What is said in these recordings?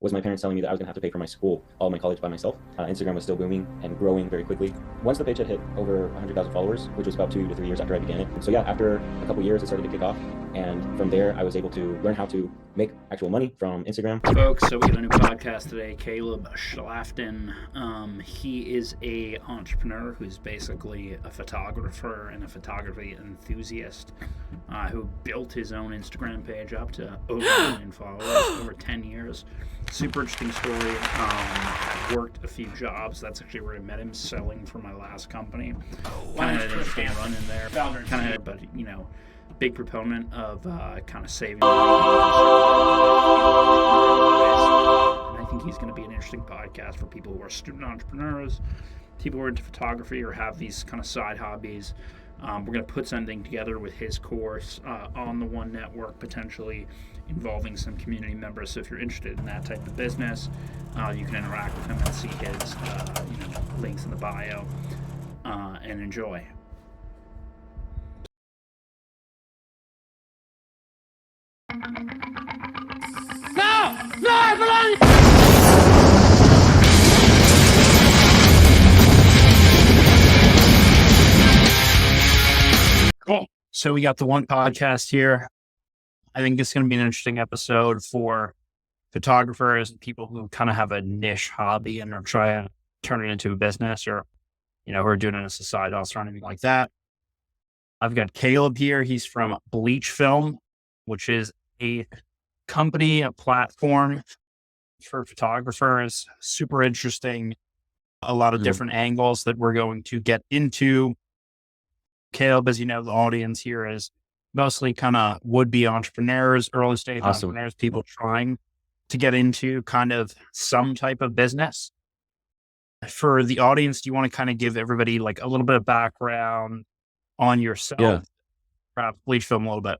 was my parents telling me that I was gonna have to pay for my school, all my college by myself. Instagram was still booming and growing very quickly. Once the page had hit over 100,000 followers, which was about 2 to 3 years after I began it. So yeah, after a couple years, it started to kick off. And from there, I was able to learn how to make actual money from Instagram. Folks, so we have a new podcast today. Caleb Schaftlein. He is a entrepreneur who's basically a photographer and a photography enthusiast who built his own Instagram page up to over 1 million followers over 10 years. Super interesting story. I've worked a few jobs. That's actually where I met him, selling for my last company. Kind of had an interesting run in there. Kind of, but you know, big proponent of kind of saving money. And I think he's going to be an interesting podcast for people who are student entrepreneurs, people who are into photography or have these kind of side hobbies. We're going to put something together with his course on the One Network, potentially involving some community members. So if you're interested in that type of business, you can interact with him and see his links in the bio and enjoy. Cool. So we got the One podcast here. I think it's going to be an interesting episode for photographers and people who kind of have a niche hobby and are trying to turn it into a business, or, you know, who are doing it as a side hustle or anything like that. I've got Caleb here. He's from Bleach Film, which is a company, a platform for photographers. Super interesting. A lot of different angles that we're going to get into. Caleb, as you know, the audience here is mostly kind of would-be entrepreneurs, early stage entrepreneurs, people trying to get into kind of some type of business. For the audience, do you want to kind of give everybody like a little bit of background on yourself? Yeah. Perhaps Bleach Film a little bit.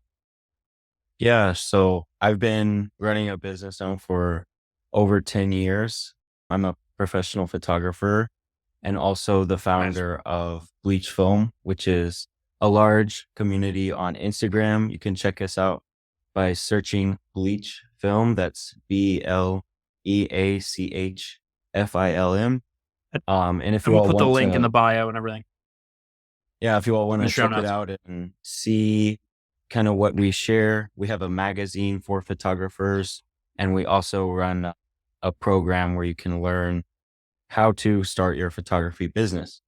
Yeah. So I've been running a business now for over 10 years. I'm a professional photographer and also the founder of Bleach Film, which is a large community on Instagram. You can check us out by searching Bleach Film. That's BLEACHFILM. And if you we'll all put the want link to, in the bio and everything. yeah, if you all want In to the show check it notes. out and see kind of what we share, we have a magazine for photographers, and we also run a program where you can learn how to start your photography business.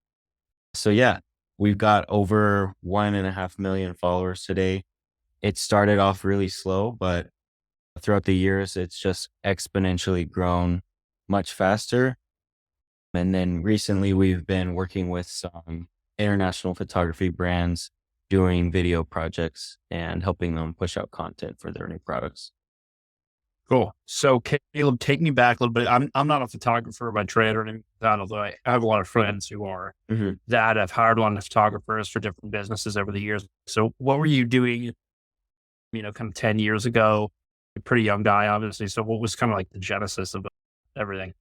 So yeah, we've got over 1.5 million followers today. It started off really slow, but throughout the years, it's just exponentially grown much faster. And then recently we've been working with some international photography brands doing video projects and helping them push out content for their new products. Cool. So Caleb, take me back a little bit. I'm not a photographer by trade or anything like that, although I have a lot of friends who are that have hired a lot of photographers for different businesses over the years. So what were you doing, you know, kind of 10 years ago? You're a pretty young guy, obviously. So what was kind of like the genesis of everything?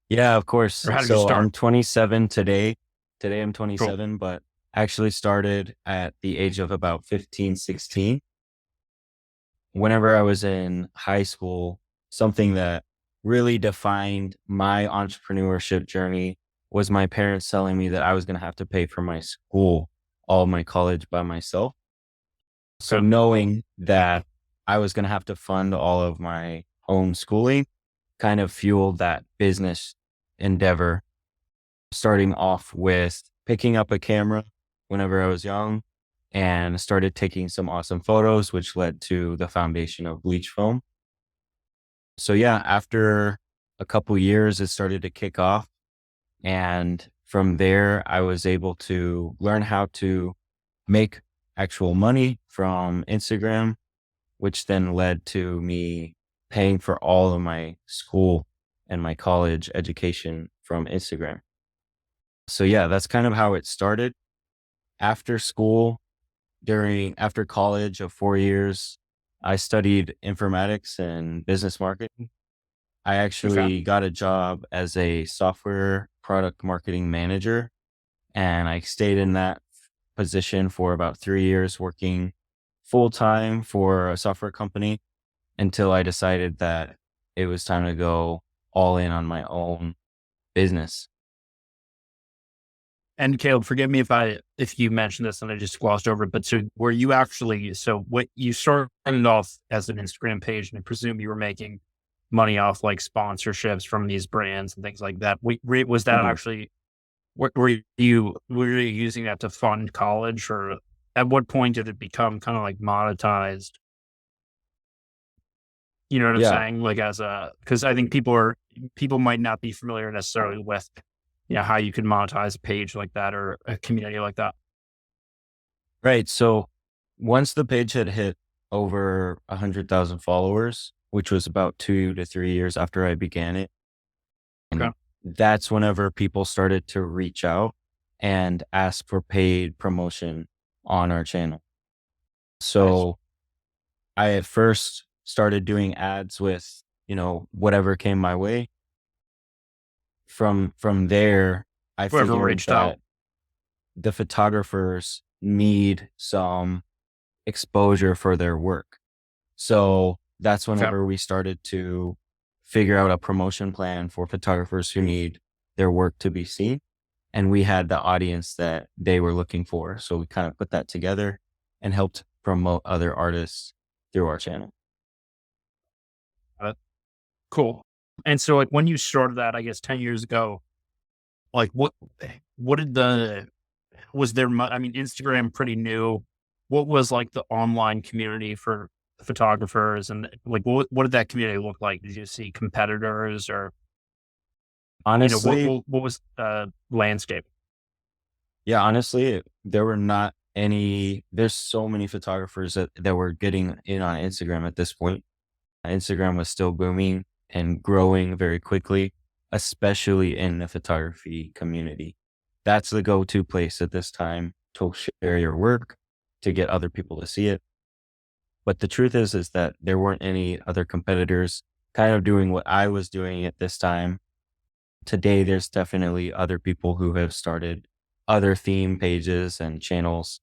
Yeah, of course. Or how did you So start? I'm 27 today. Today I'm 27, but actually started at the age of about 15, 16. Whenever I was in high school, something that really defined my entrepreneurship journey was my parents telling me that I was going to have to pay for my school, all my college by myself. So knowing that I was going to have to fund all of my own schooling kind of fueled that business endeavor, starting off with picking up a camera whenever I was young and started taking some awesome photos, which led to the foundation of Bleach Film. So yeah, after a couple years, it started to kick off. And from there, I was able to learn how to make actual money from Instagram, which then led to me paying for all of my school and my college education from Instagram. So yeah, that's kind of how it started. After school, after college of 4 years, I studied informatics and business marketing. I actually got a job as a software product marketing manager, and I stayed in that position for about 3 years, working full time for a software company until I decided that it was time to go all in on my own business. And Caleb, forgive me if you mentioned this and I just glossed over it, but so were you actually, so what you started off as an Instagram page, and I presume you were making money off like sponsorships from these brands and things like that. Was that Mhm. actually, were you using that to fund college, or at what point did it become kind of like monetized? You know what I'm Yeah. saying? Like because I think people might not be familiar necessarily with, how you can monetize a page like that or a community like that. Right. So once the page had hit over 100,000 followers, which was about 2 to 3 years after I began it, Okay. and that's whenever people started to reach out and ask for paid promotion on our channel. Nice. So I at first started doing ads with, whatever came my way. From there, I Whoever figured reached out. that the photographers need some exposure for their work. So that's Okay. whenever we started to figure out a promotion plan for photographers who need their work to be seen. And we had the audience that they were looking for. So we kind of put that together and helped promote other artists through our channel. Cool. And so, like, when you started that, I guess 10 years ago, like, what did was there, I mean, Instagram pretty new. What was like the online community for photographers, and like, what did that community look like? Did you see competitors, or, Honestly, what was landscape? yeah, honestly, there were not there's so many photographers that were getting in on Instagram at this point. Instagram was still booming and growing very quickly, especially in the photography community. That's the go-to place at this time to share your work, to get other people to see it. But the truth is that there weren't any other competitors kind of doing what I was doing at this time. Today, there's definitely other people who have started other theme pages and channels.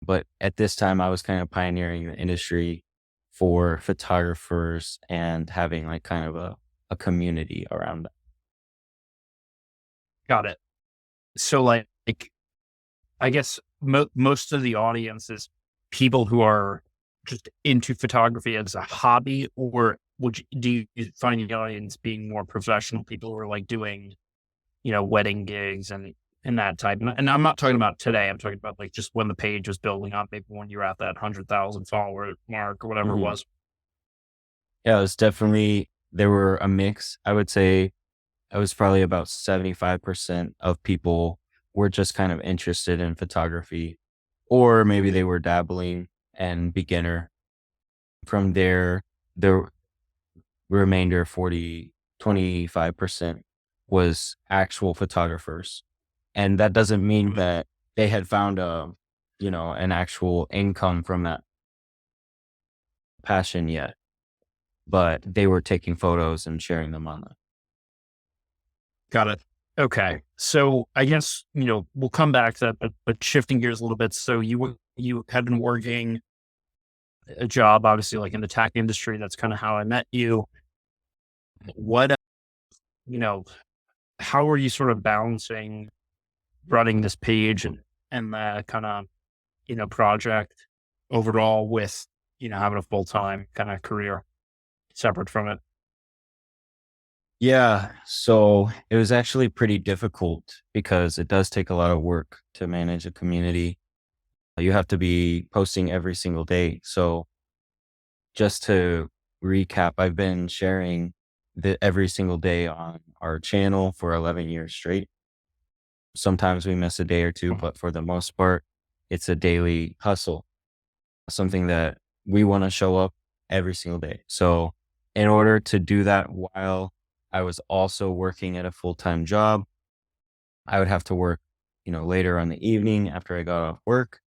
But at this time, I was kind of pioneering the industry for photographers and having like kind of a community around that. Got it. So, like, I guess most of the audience is people who are just into photography as a hobby, or do you find the audience being more professional people who are like doing, wedding gigs and that type? And I'm not talking about today. I'm talking about like just when the page was building up, maybe when you're at that 100,000 follower mark or whatever it Mhm. was. Yeah, it was definitely, there were a mix. I would say it was probably about 75% of people were just kind of interested in photography, or maybe they were dabbling and beginner. From there, the remainder 25% was actual photographers. And that doesn't mean that they had found an actual income from that passion yet, but they were taking photos and sharing them online. Got it. Okay. So I guess, we'll come back to that, but shifting gears a little bit. So you had been working a job, obviously, like in the tech industry. That's kind of how I met you. What, you know, how are you sort of balancing running this page and the kind of, project overall with, having a full-time kind of career separate from it? Yeah. So it was actually pretty difficult because it does take a lot of work to manage a community. You have to be posting every single day. So just to recap, I've been sharing every single day on our channel for 11 years straight. Sometimes we miss a day or two, but for the most part, it's a daily hustle, something that we want to show up every single day. So in order to do that while I was also working at a full-time job, I would have to work, later on the evening after I got off work.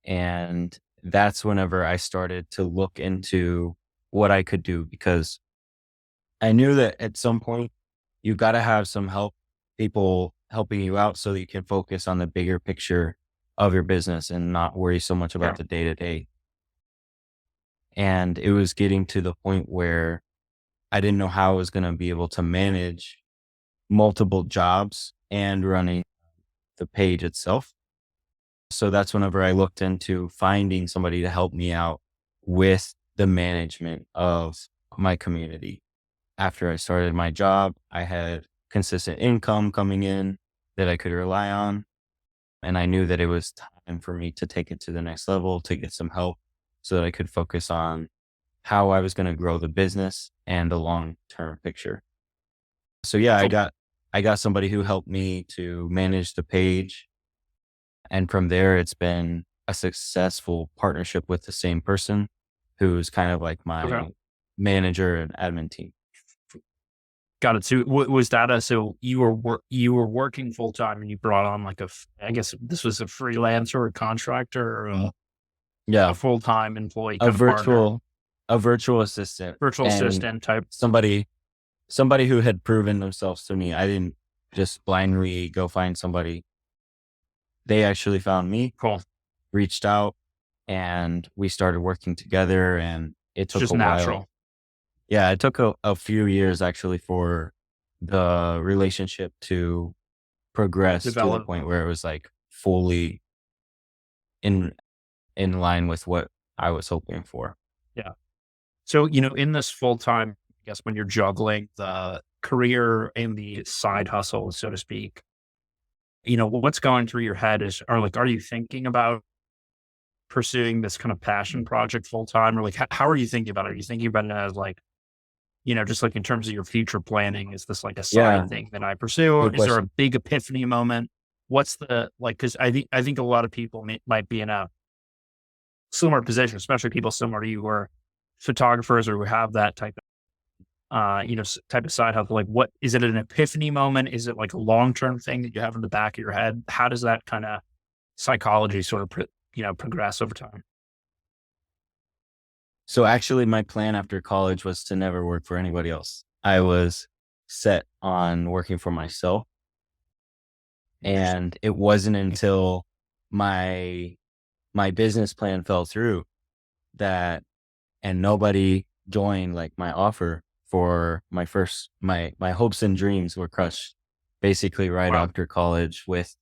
And that's whenever I started to look into what I could do, because I knew that at some point you got to have some help, people helping you out so that you can focus on the bigger picture of your business and not worry so much Yeah. about the day to day. And it was getting to the point where I didn't know how I was going to be able to manage multiple jobs and running the page itself. So that's whenever I looked into finding somebody to help me out with the management of my community. After I started my job, I had consistent income coming in that I could rely on. And I knew that it was time for me to take it to the next level, to get some help so that I could focus on how I was going to grow the business and the long-term picture. So yeah, I got somebody who helped me to manage the page. And from there, it's been a successful partnership with the same person who's kind of like my Okay. manager and admin team. Got it. So was that so you were working full time and you brought on like I guess this was a freelancer or a contractor or a Yeah. full time employee A kind of partner, virtual assistant virtual and assistant type. somebody who had proven themselves to me. I didn't just blindly go find somebody. They actually found me, Cool. reached out, and we started working together, and it It's took just a while. natural. Yeah, it took a few years actually for the relationship to progress to the Develop. point where it was like fully in line with what I was hoping for. Yeah. So, in this full time, I guess when you're juggling the career and the side hustle, so to speak, what's going through your head are you thinking about pursuing this kind of passion project full time, or like, how are you thinking about it? Are you thinking about it as like, just like in terms of your future planning, is this like a Yeah, side thing that I pursue? Or good is there a question. big epiphany moment? What's the like? Because I think a lot of people might be in a similar position, especially people similar to you who are photographers or who have that type of type of side hustle. Like, what is it? An epiphany moment? Is it like a long term thing that you have in the back of your head? How does that kind of psychology sort of progress over time? So actually my plan after college was to never work for anybody else. I was set on working for myself. Interesting. And it wasn't until my business plan fell through that and nobody joined like my offer for my hopes and dreams were crushed basically right Wow. after college with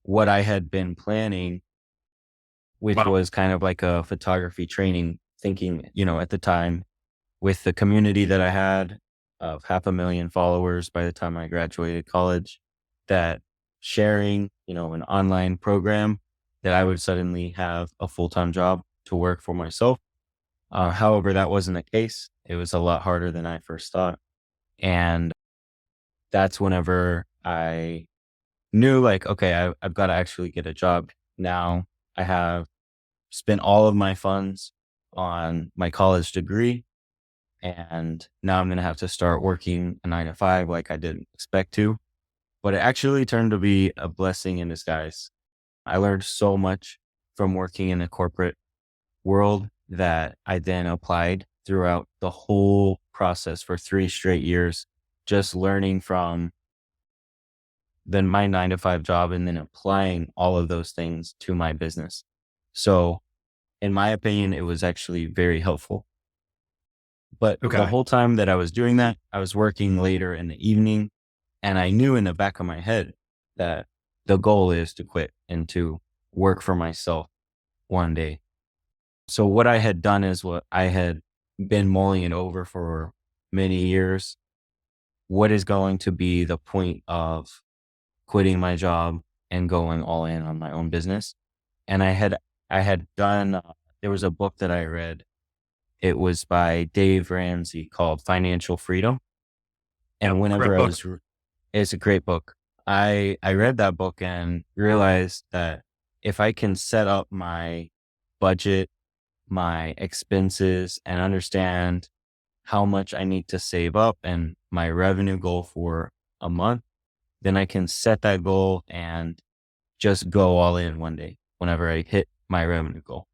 what I had been planning, which Wow. was kind of like a photography training thinking, at the time with the community that I had of 500,000 followers by the time I graduated college, that sharing, an online program that I would suddenly have a full-time job to work for myself. However, that wasn't the case. It was a lot harder than I first thought. And that's whenever I knew like, okay, I've got to actually get a job now. I have spent all of my funds on my college degree. And now I'm going to have to start working a 9 to 5 like I didn't expect to. But it actually turned to be a blessing in disguise. I learned so much from working in the corporate world that I then applied throughout the whole process for 3 straight years, just learning from then my 9 to 5 job and then applying all of those things to my business. So in my opinion, it was actually very helpful. But the Okay. whole time that I was doing that, I was working later in the evening. And I knew in the back of my head that the goal is to quit and to work for myself one day. So what I had done is what I had been mulling it over for many years. What is going to be the point of quitting my job and going all in on my own business? And I had done, there was a book that I read. It was by Dave Ramsey called Financial Freedom. Yeah. And Great whenever book. it's a great book. I read that book and realized that if I can set up my budget, my expenses, and understand how much I need to save up and my revenue goal for a month, then I can set that goal and just go all in one day whenever I hit my revenue goal.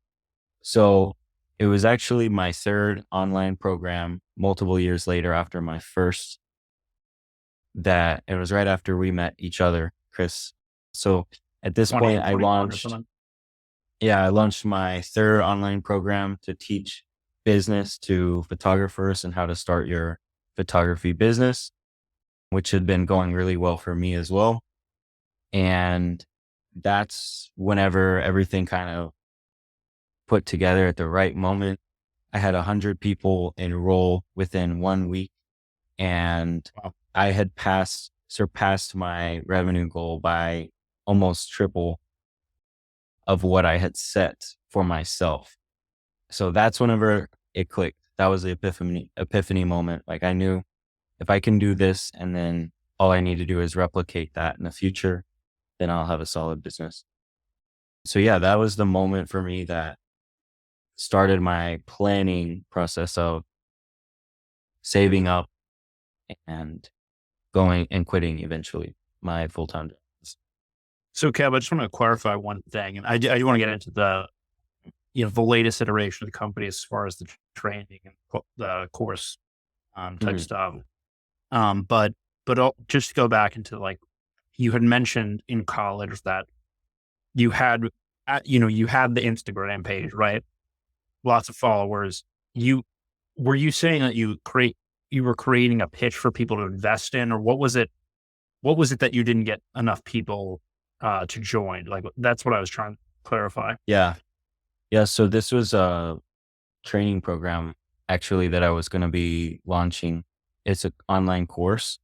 So it was actually my third online program multiple years later after my first, that it was right after we met each other, Chris. So at this point I 2021 or launched, something. I launched my third online program to teach business to photographers and how to start your photography business, which had been going really well for me as well. And that's whenever everything kind of put together at the right moment. I had 100 people enroll within 1 week, and Wow. I had surpassed my revenue goal by almost triple of what I had set for myself. So that's whenever it clicked. That was the epiphany moment. Like, I knew if I can do this, and then all I need to do is replicate that in the future, then I'll have a solid business. So yeah, that was the moment for me that started my planning process of saving up and going and quitting eventually my full-time job. So, Kev, I just want to clarify one thing, and I do want to get into the, the latest iteration of the company as far as the training and the course type Mhm. stuff. But just to go back into, like, you had mentioned in college that you had, you had the Instagram page, right? Lots of followers. Were you saying that you were creating a pitch for people to invest in, or what was it? What was it that you didn't get enough people to join? Like, that's what I was trying to clarify. Yeah. Yeah. So this was a training program actually that I was going to be launching. It's an online course,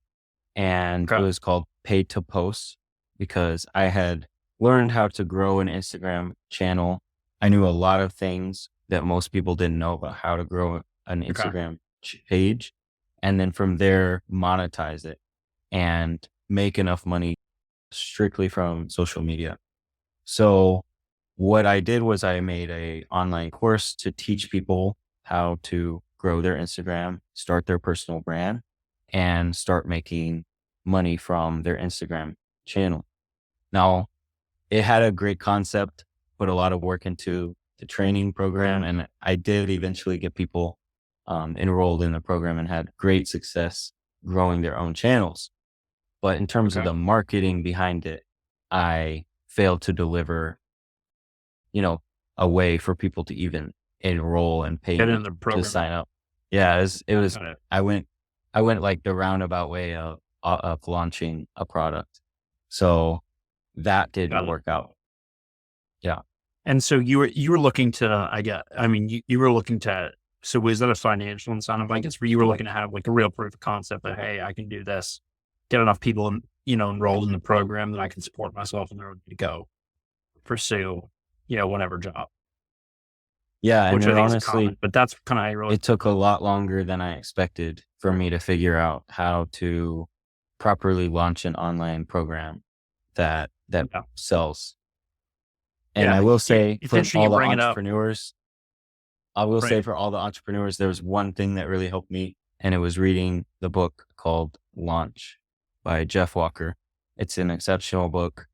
and it Okay. was called Pay to Post, because I had learned how to grow an Instagram channel. I knew a lot of things that most people didn't know about how to grow an Okay. Instagram page. And then from there, monetize it and make enough money strictly from social media. So what I did was I made a online course to teach people how to grow their Instagram, start their personal brand, and start making money from their Instagram channel. Now, it had a great concept, put a lot of work into the training program, and I did eventually get people enrolled in the program and had great success growing their own channels. But in terms of Okay. the marketing behind it, I failed to deliver, a way for people to even enroll and pay Get in me the to program. sign up. Yeah, it was, Got it. I went like the roundabout way of launching a product. So that didn't Got it. work out. Yeah. And so you were looking to, you were looking to, so was that a financial incentive? I guess where you were looking to have like a real proof of concept that, hey, I can do this, get enough people, enrolled in the program that I can support myself and they're ready to go pursue, whatever job, Yeah. And which I then think is honestly, common, but that's kind of how you really, it took a lot longer than I expected for me to figure out how to properly launch an online program that yeah. sells. And I Yeah. will say It's from interesting all you the bring it up. entrepreneurs, I will say Right. for all the entrepreneurs, there was one thing that really helped me, and it was reading the book called Launch by Jeff Walker. It's an exceptional book,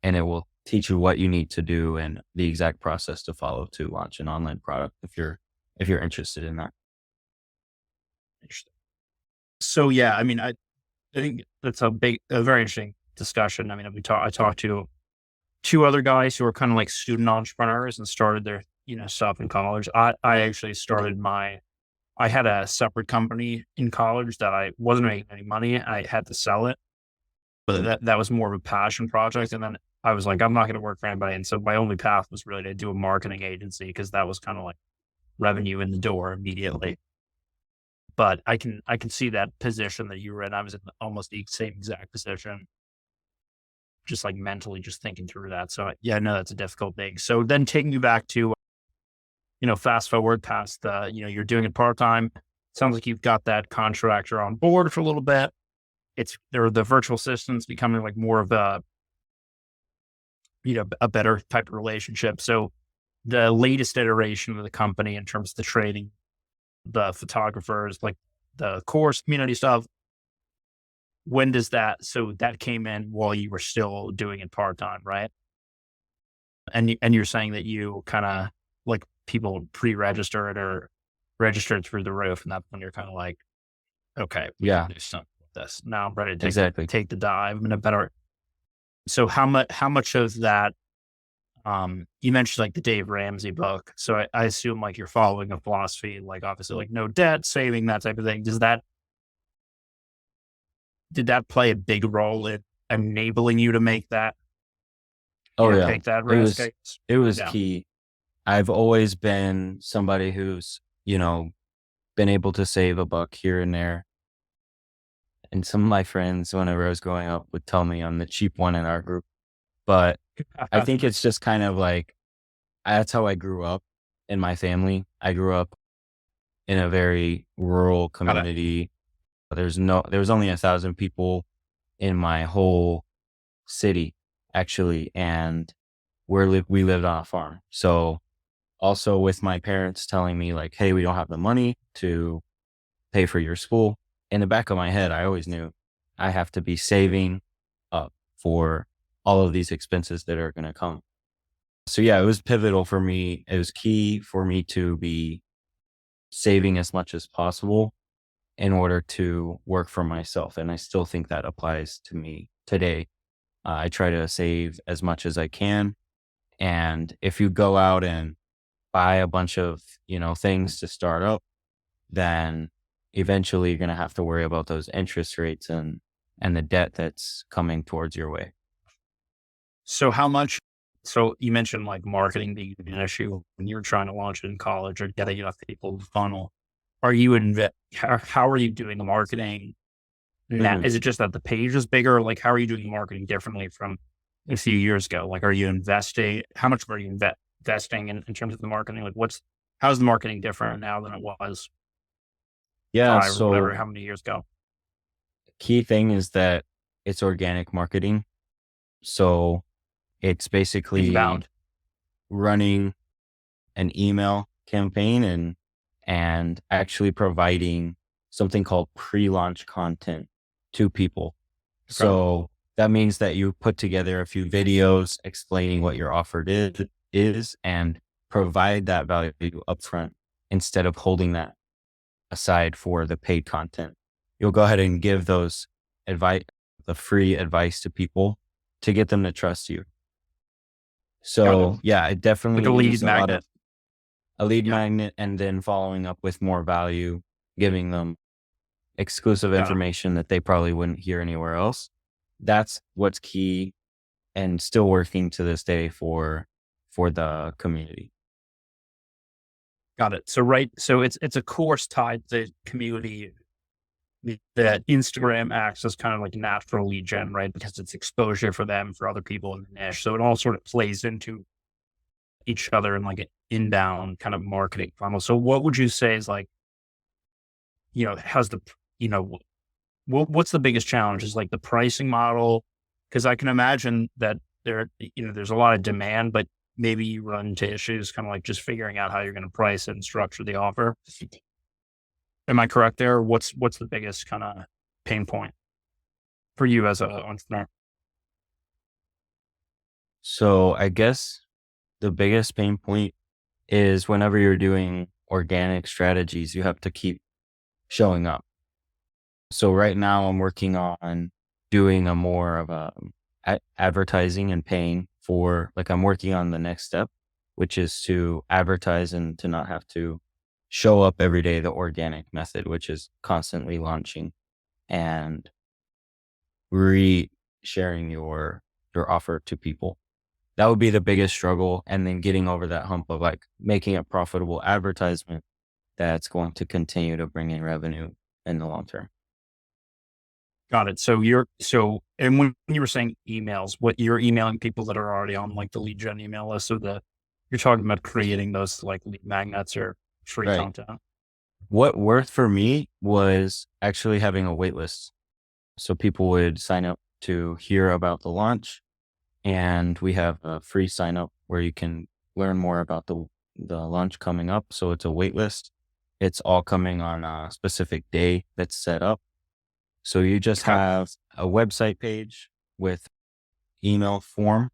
and it will teach you what you need to do and the exact process to follow to launch an online product if you're interested in that. Interesting. So, yeah, I think that's a very interesting discussion. I talked to two other guys who are kind of like student entrepreneurs and started their, stuff in college. I actually started I had a separate company in college that I wasn't making any money. I had to sell it, but that was more of a passion project. And then I was like, I'm not going to work for anybody. And so my only path was really to do a marketing agency because that was kind of like revenue in the door immediately. But I can see that position that you were in. I was in almost the same exact position, just like mentally just thinking through that. So yeah, no, that's a difficult thing. So then taking you back to, fast forward past the, you're doing it part-time. Sounds like you've got that contractor on board for a little bit. There are the virtual assistants becoming like more of a better type of relationship. So the latest iteration of the company in terms of the training, the photographers, like the course community stuff, when does so that came in while you were still doing it part-time, right? And you're saying that you kind of like people pre-registered or registered through the roof, and that's when you're kind of like, okay, we can Yeah, do something with this. Now I'm ready to take exactly. take the dive. I'm in a better. So how much of that You mentioned like the Dave Ramsey book. So I assume like you're following a philosophy, like obviously like no debt, saving, that type of thing. Did that play a big role in enabling you to make that, Oh yeah, take that it risk? was it was Yeah. key. I've always been somebody who's, been able to save a buck here and there. And some of my friends, whenever I was growing up, would tell me I'm the cheap one in our group. But I think it's just kind of like that's how I grew up in my family. I grew up in a very rural Got it. community. There was only 1,000 people in my whole city, actually, and we lived on a farm. So also with my parents telling me like, "Hey, we don't have the money to pay for your school." In the back of my head, I always knew I have to be saving up for all of these expenses that are going to come. So yeah, it was pivotal for me. It was key for me to be saving as much as possible in order to work for myself. And I still think that applies to me today. I try to save as much as I can. And if you go out and buy a bunch of, things to start up, then eventually you're going to have to worry about those interest rates and the debt that's coming towards your way. So so you mentioned like marketing being an issue when you're trying to launch it in college or getting enough people in the funnel. How are you doing the marketing now? Mhm. Is it just that the page is bigger? Like, how are you doing the marketing differently from a few years ago? Like, are you investing? How much are you investing in terms of the marketing? Like, how's the marketing different now than it was Yeah. 5 or whatever, how So many years ago? key thing is that it's organic marketing. So it's basically Inbound. running an email campaign and actually providing something called pre-launch content to people. Okay. So that means that you put together a few videos explaining what your offer is and provide that value upfront instead of holding that aside for the paid content. You'll go ahead and give those advice, the free advice to people to get them to trust you. Got it. So yeah, it Like a definitely lead is magnet. a lead Yeah. magnet and then following up with more value, giving them exclusive Got it. information that they probably wouldn't hear anywhere else. That's what's key and still working to this day for the community. Got it. So it's a course tied to the community that Instagram acts as kind of like natural lead gen, right? Because it's exposure for them, for other people in the niche. So it all sort of plays into each other in like an inbound kind of marketing funnel. So what would you say is like, how's you know, what's the biggest challenge? Is like the pricing model? Because I can imagine that there's a lot of demand, but maybe you run into issues kind of like just figuring out how you're going to price and structure the offer. Am I correct there? What's the biggest kind of pain point for you as an entrepreneur? So I guess the biggest pain point is whenever you're doing organic strategies, you have to keep showing up. So right now I'm working on doing a more of advertising and paying for, like, I'm working on the next step, which is to advertise and to not have to show up every day the organic method, which is constantly launching and re-sharing your offer to people. That would be the biggest struggle. And then getting over that hump of like making a profitable advertisement that's going to continue to bring in revenue in the long term. Got it. And when you were saying emails, what you're emailing people that are already on like the lead gen email list, you're talking about creating those like lead magnets or free Right. content. What worked for me was actually having a wait list. So people would sign up to hear about the launch, and we have a free sign up where you can learn more about the launch coming up. So it's a wait list. It's all coming on a specific day that's set up. So you just Okay. have a website page with email form.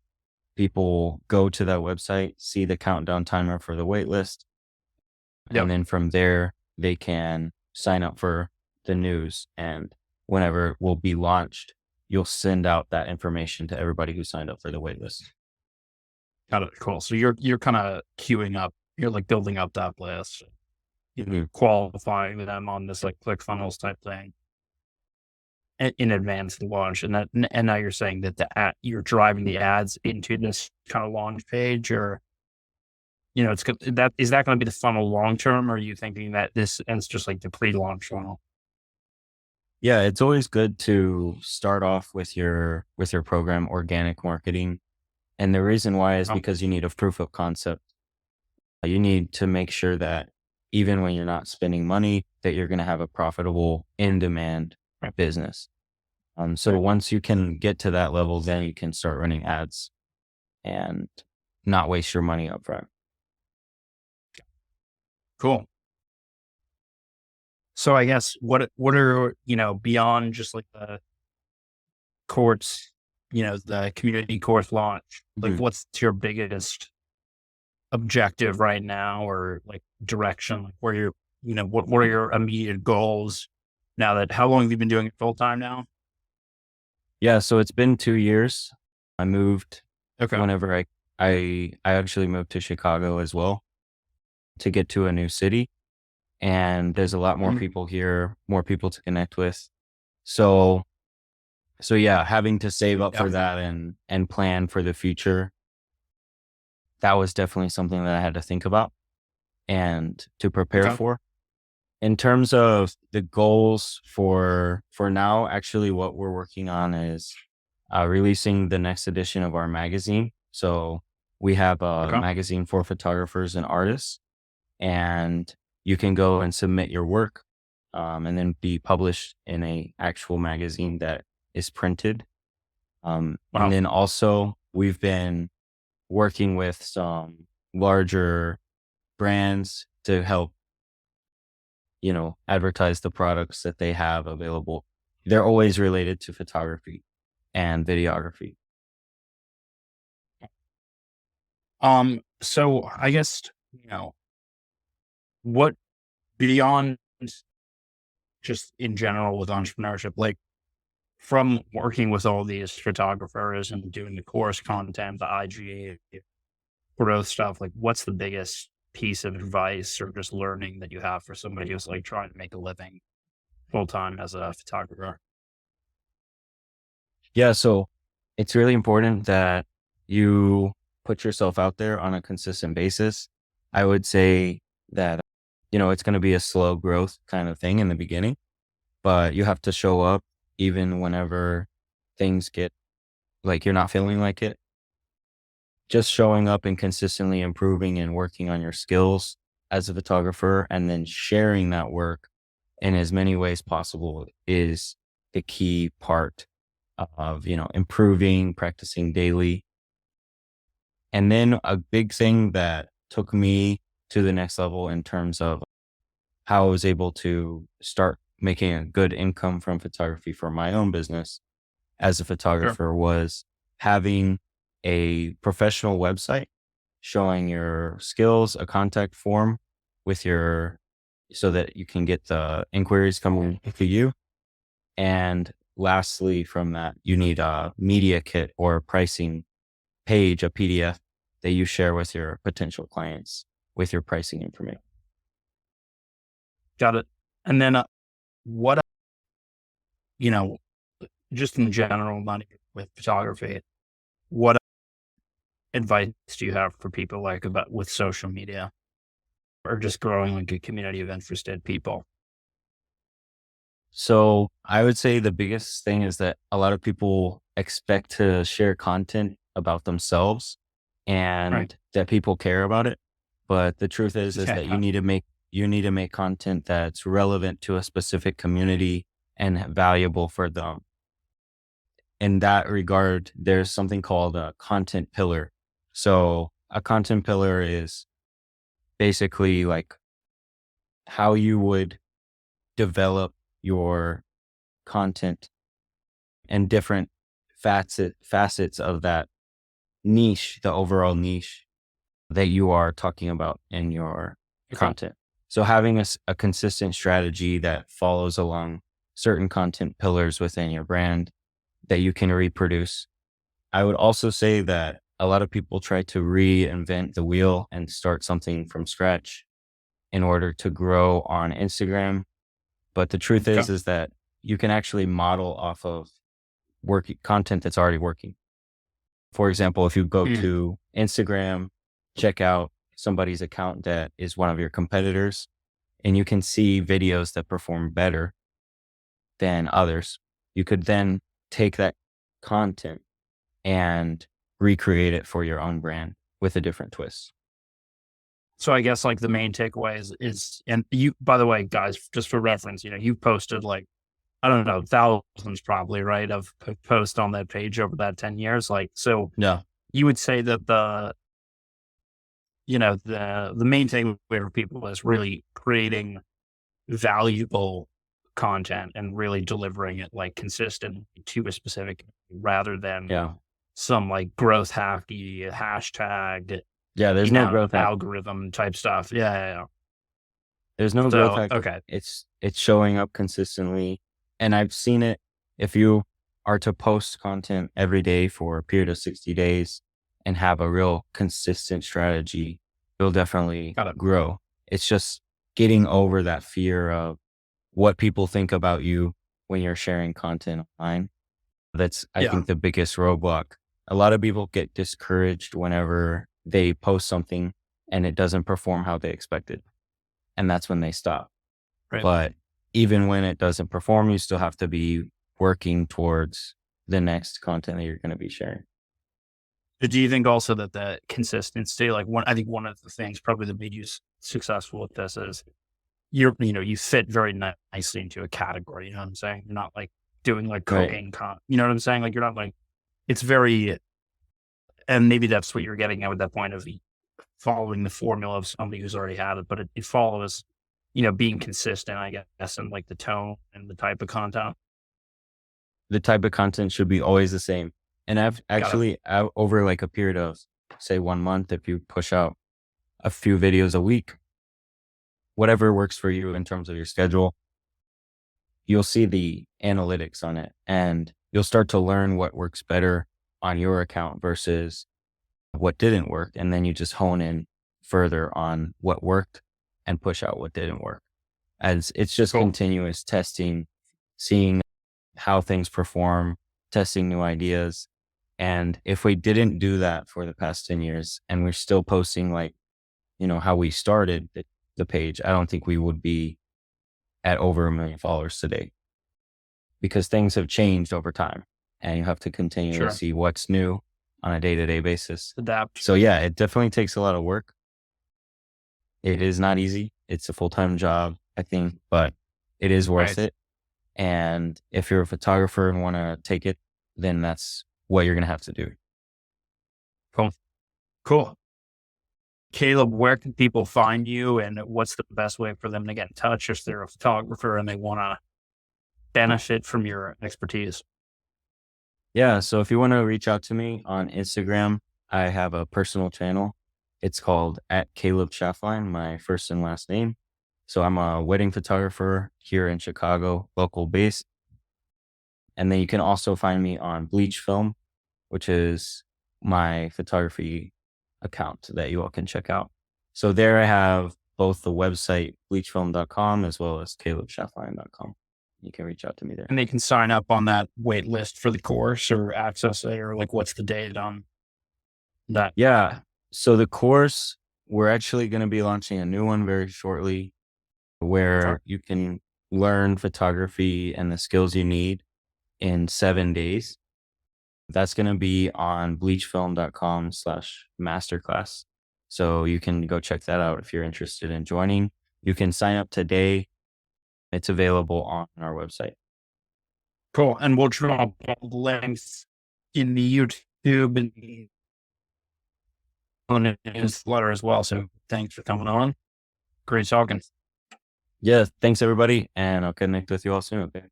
People go to that website, see the countdown timer for the wait list, Yep. and then from there they can sign up for the news. And whenever it will be launched, you'll send out that information to everybody who signed up for the wait list. Got it. Cool. So you're kind of queuing up. You're like building up that list, qualifying them on this like ClickFunnels type thing in advance of the launch. And now you're saying that you're driving the ads into this kind of launch page, or is that going to be the funnel long term, or are you thinking that this ends just like the pre-launch funnel? Yeah, it's always good to start off with your program organic marketing. And the reason why is Oh, because you need a proof of concept. You need to make sure that even when you're not spending money, that you're going to have a profitable in-demand right. business. So Right. once you can get to that level, then you can start running ads and not waste your money up front. Cool. So I guess what are, beyond just like the courts, the community course launch, like Mhm. what's your biggest objective right now, or like direction, like where you're, what are your immediate goals now that, how long have you been doing it full time now? Yeah, so it's been 2 years. I moved Okay. whenever I actually moved to Chicago as well to get to a new city. And there's a lot more Mhm. people here, more people to connect with. So yeah, having to save up Yeah. for that and plan for the future, that was definitely something that I had to think about and to prepare Okay. for. In terms of the goals for now, actually what we're working on is releasing the next edition of our magazine. So we have a Okay. magazine for photographers and artists, and you can go and submit your work, and then be published in a actual magazine that is printed. And Wow. then also we've been working with some larger brands to help, advertise the products that they have available. They're always related to photography and videography. So I guess, what beyond just in general with entrepreneurship, like from working with all these photographers and doing the course content, the IG growth stuff, like what's the biggest piece of advice or just learning that you have for somebody who's like trying to make a living full time as a photographer? Yeah, so it's really important that you put yourself out there on a consistent basis. I would say that, it's going to be a slow growth kind of thing in the beginning, but you have to show up even whenever things get like you're not feeling like it. Just showing up and consistently improving and working on your skills as a photographer and then sharing that work in as many ways possible is the key part of, improving, practicing daily. And then a big thing that took me to the next level in terms of how I was able to start making a good income from photography for my own business as a Sure. photographer was having a professional website showing your skills, a contact form with so that you can get the inquiries coming to you. And lastly, from that, you need a media kit or a pricing page, a PDF that you share with your potential clients with your pricing information. Got it. And then what, you know, just in general, not even with photography, what advice do you have for people like about with social media or just growing like a community of interested people? So I would say the biggest thing is that a lot of people expect to share content about themselves Right. and that people care about it. But the truth is that Yeah. you need to make content that's relevant to a specific community and valuable for them. In that regard, there's something called a content pillar. So a content pillar is basically like how you would develop your content and different facets of that niche, the overall niche that you are talking about in your Okay. content. So having a consistent strategy that follows along certain content pillars within your brand that you can reproduce. I would also say that a lot of people try to reinvent the wheel and start something from scratch in order to grow on Instagram. But the truth is that you can actually model off of content that's already working. For example, if you go to Instagram, check out somebody's account that is one of your competitors, and you can see videos that perform better than others. You could then take that content and recreate it for your own brand with a different twist. So I guess like the main takeaway is, and you, by the way, guys, just for reference, you've posted like, I don't know, thousands probably, right, of posts on that page over that 10 years. Like, so Yeah. you would say that the main takeaway for people is really creating valuable content and really delivering it like consistent to a specific, rather than some like growth hacky hashtag, there's no growth algorithm type stuff. There's no growth hack. Okay. It's showing up consistently. And I've seen it. If you are to post content every day for a period of 60 days and have a real consistent strategy, you'll definitely grow. It's just getting over that fear of what people think about you when you're sharing content online. That's, I think, the biggest roadblock. A lot of people get discouraged whenever they post something and it doesn't perform how they expected. And that's when they stop. Right. But even when it doesn't perform, you still have to be working towards the next content that you're going to be sharing. But do you think also that the consistency, like I think one of the things probably that made you successful with this is you fit very nicely into a category. You know what I'm saying? You're not like doing like cooking, you know what I'm saying? Like you're not like, it's very, and maybe that's what you're getting at with that point of following the formula of somebody who's already had it, but it follows, being consistent, I guess, and like the tone and the type of content. The type of content should be always the same. And I've actually, over like a period of, say, 1 month, if you push out a few videos a week, whatever works for you in terms of your schedule, you'll see the analytics on it and you'll start to learn what works better on your account versus what didn't work. And then you just hone in further on what worked and push out what didn't work. As it's just continuous testing, seeing how things perform, testing new ideas. And if we didn't do that for the past 10 years and we're still posting like, how we started the page, I don't think we would be at over 1 million followers today, because things have changed over time and you have to continue to see what's new on a day-to-day basis. Adapt. So yeah, it definitely takes a lot of work. It is not easy. It's a full-time job, I think, but it is worth it. And if you're a photographer and want to take it, then that's what you're going to have to do. Cool. Caleb, where can people find you and what's the best way for them to get in touch if they're a photographer and they want to benefit from your expertise? Yeah. So if you want to reach out to me on Instagram, I have a personal channel. It's called @CalebSchaftlein, my first and last name. So I'm a wedding photographer here in Chicago, local based. And then you can also find me on Bleach Film, which is my photography account that you all can check out. So there I have both the website, BleachFilm.com, as well as CalebSchaftlein.com. You can reach out to me there. And they can sign up on that wait list for the course or access it, or like what's the date on that? Yeah. So the course, we're actually going to be launching a new one very shortly where you can learn photography and the skills you need in 7 days. That's going to be on bleachfilm.com/masterclass. So you can go check that out if you're interested in joining. You can sign up today. It's available on our website. Cool. And we'll drop all the links in the YouTube and on the newsletter as well. So thanks for coming on. Great talking. Yeah. Thanks, everybody. And I'll connect with you all soon. Okay.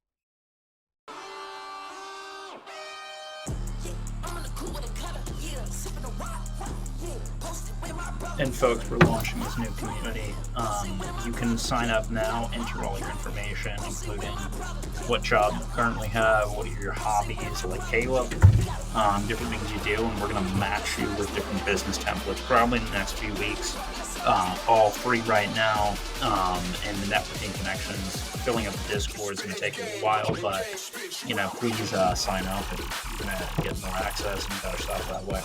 I'm in the cool with a cutter, yeah, sipping And folks, we're launching this new community. You can sign up now, enter all your information, including what job you currently have, what are your hobbies, like Caleb, different things you do, and we're going to match you with different business templates probably in the next few weeks. All free right now, and the networking connections, filling up the Discord is going to take a little while, but please sign up and you're going to get more access and better stuff that way.